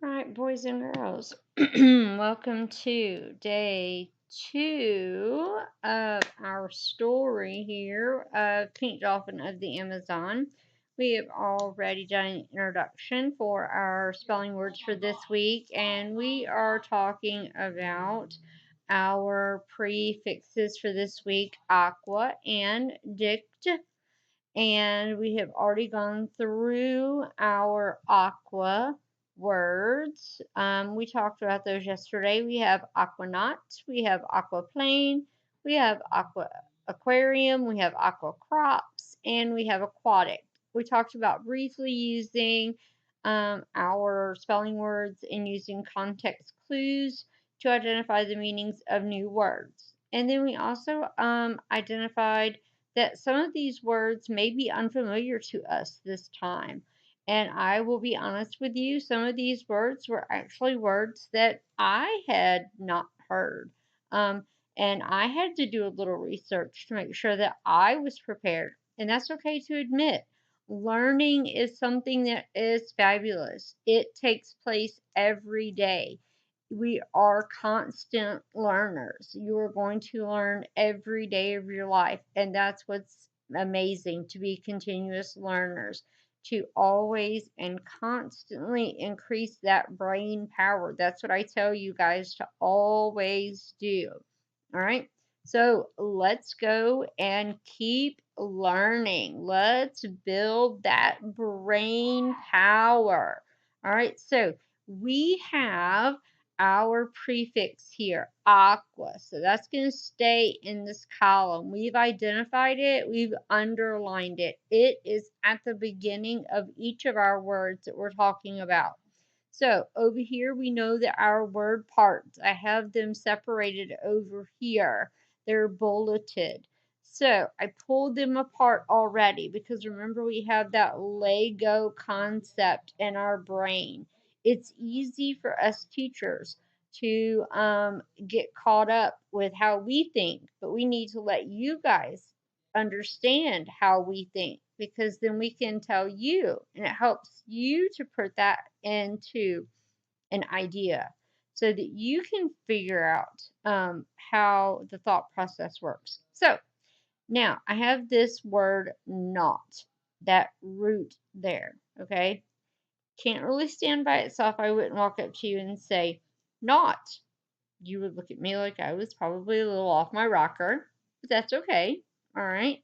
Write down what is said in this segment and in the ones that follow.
All right, boys and girls, welcome to day 2 of our story here of Pink Dolphin of the Amazon. We have already done an introduction for our spelling words for this week, and we are talking about our prefixes for this week, aqua and dict. And we have already gone through our aqua words. We talked about those yesterday. We have aquanaut, we have aquaplane, we have aquarium, we have aqua crops, and we have aquatic. We talked about briefly using our spelling words and using context clues to identify the meanings of new words. And then we also identified that some of these words may be unfamiliar to us this time. And I will be honest with you, some of these words were actually words that I had not heard. Um, and I had to do a little research to make sure that I was prepared. And that's okay to admit. Learning is something that is fabulous. It takes place every day. We are constant learners. You are going to learn every day of your life, and that's what's amazing, to be continuous learners, to always and constantly increase that brain power. That's what I tell you guys to always do. All right. So let's go and keep learning. Let's build that brain power. All right. So we have our prefix here, aqua. So that's going to stay in this column. We've identified it. We've underlined it. It is at the beginning of each of our words that we're talking about. So over here, we know that our word parts, I have them separated over here. They're bulleted. So I pulled them apart already because remember we have that Lego concept in our brain. It's easy for us teachers to get caught up with how we think, but we need to let you guys understand how we think because then we can tell you and it helps you to put that into an idea so that you can figure out how the thought process works. So now I have this word not, that root there, okay? Can't really stand by itself. I wouldn't walk up to you and say, not. You would look at me like I was probably a little off my rocker, but that's okay. All right.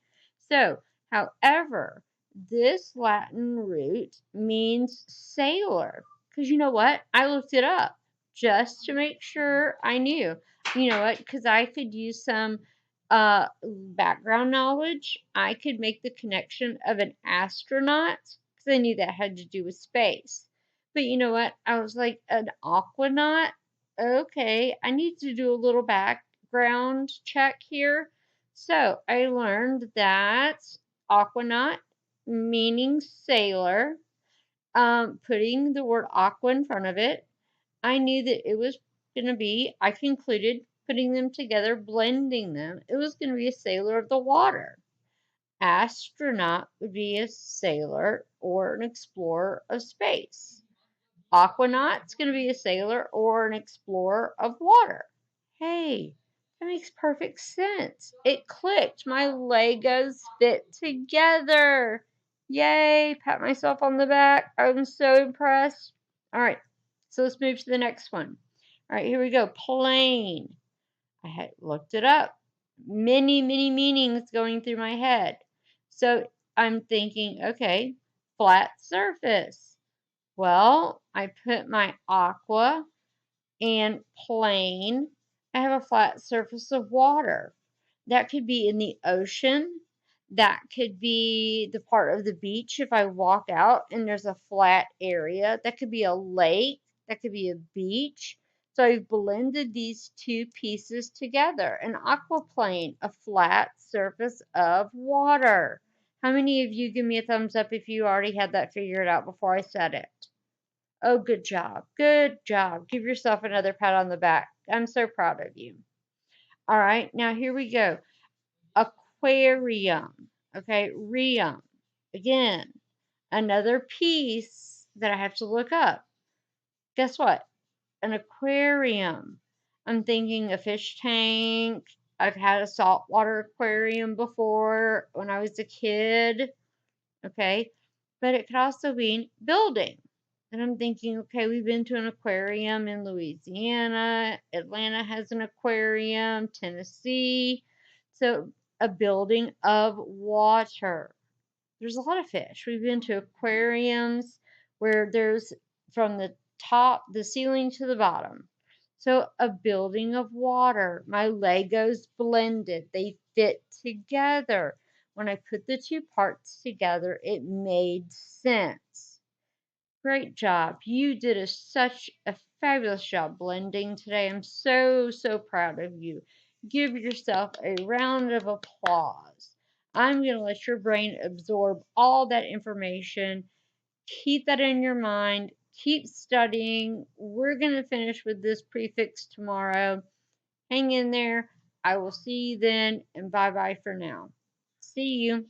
So, however, this Latin root means sailor. Because you know what? I looked it up just to make sure I knew. You know what? Because I could use some background knowledge. I could make the connection of an astronaut because I knew that had to do with space. But you know what? I was like, an aquanaut? Okay, I need to do a little background check here. So I learned that aquanaut meaning sailor, putting the word aqua in front of it. I knew that it was going to be, I concluded putting them together, blending them, it was going to be a sailor of the water. Astronaut would be a sailor or an explorer of space. Aquanaut's going to be a sailor or an explorer of water. Hey, that makes perfect sense. It clicked. My Legos fit together. Yay, pat myself on the back. I'm so impressed. All right, so let's move to the next one. All right, here we go. Plane. I had looked it up. Many, many meanings going through my head. So I'm thinking, okay, flat surface. Well, I put my aqua and plane. I have a flat surface of water. That could be in the ocean. That could be the part of the beach if I walk out and there's a flat area. That could be a lake. That could be a beach. So I've blended these two pieces together. An aquaplane, a flat surface of water. How many of you give me a thumbs up if you already had that figured out before I said it? Oh, good job. Good job. Give yourself another pat on the back. I'm so proud of you. All right, now here we go. Aquarium. Okay, rium. Again, another piece that I have to look up. Guess what? An aquarium. I'm thinking a fish tank. I've had a saltwater aquarium before when I was a kid. Okay. But it could also be building. And I'm thinking, okay, we've been to an aquarium in Louisiana. Atlanta has an aquarium, Tennessee. So a building of water. There's a lot of fish. We've been to aquariums where there's from the top, the ceiling to the bottom. So a building of water. My Legos blended. They fit together. When I put the two parts together, it made sense. Great job. You did such a fabulous job blending today. I'm so, so proud of you. Give yourself a round of applause. I'm going to let your brain absorb all that information. Keep that in your mind. Keep studying. We're going to finish with this prefix tomorrow. Hang in there. I will see you then, and bye bye for now. See you.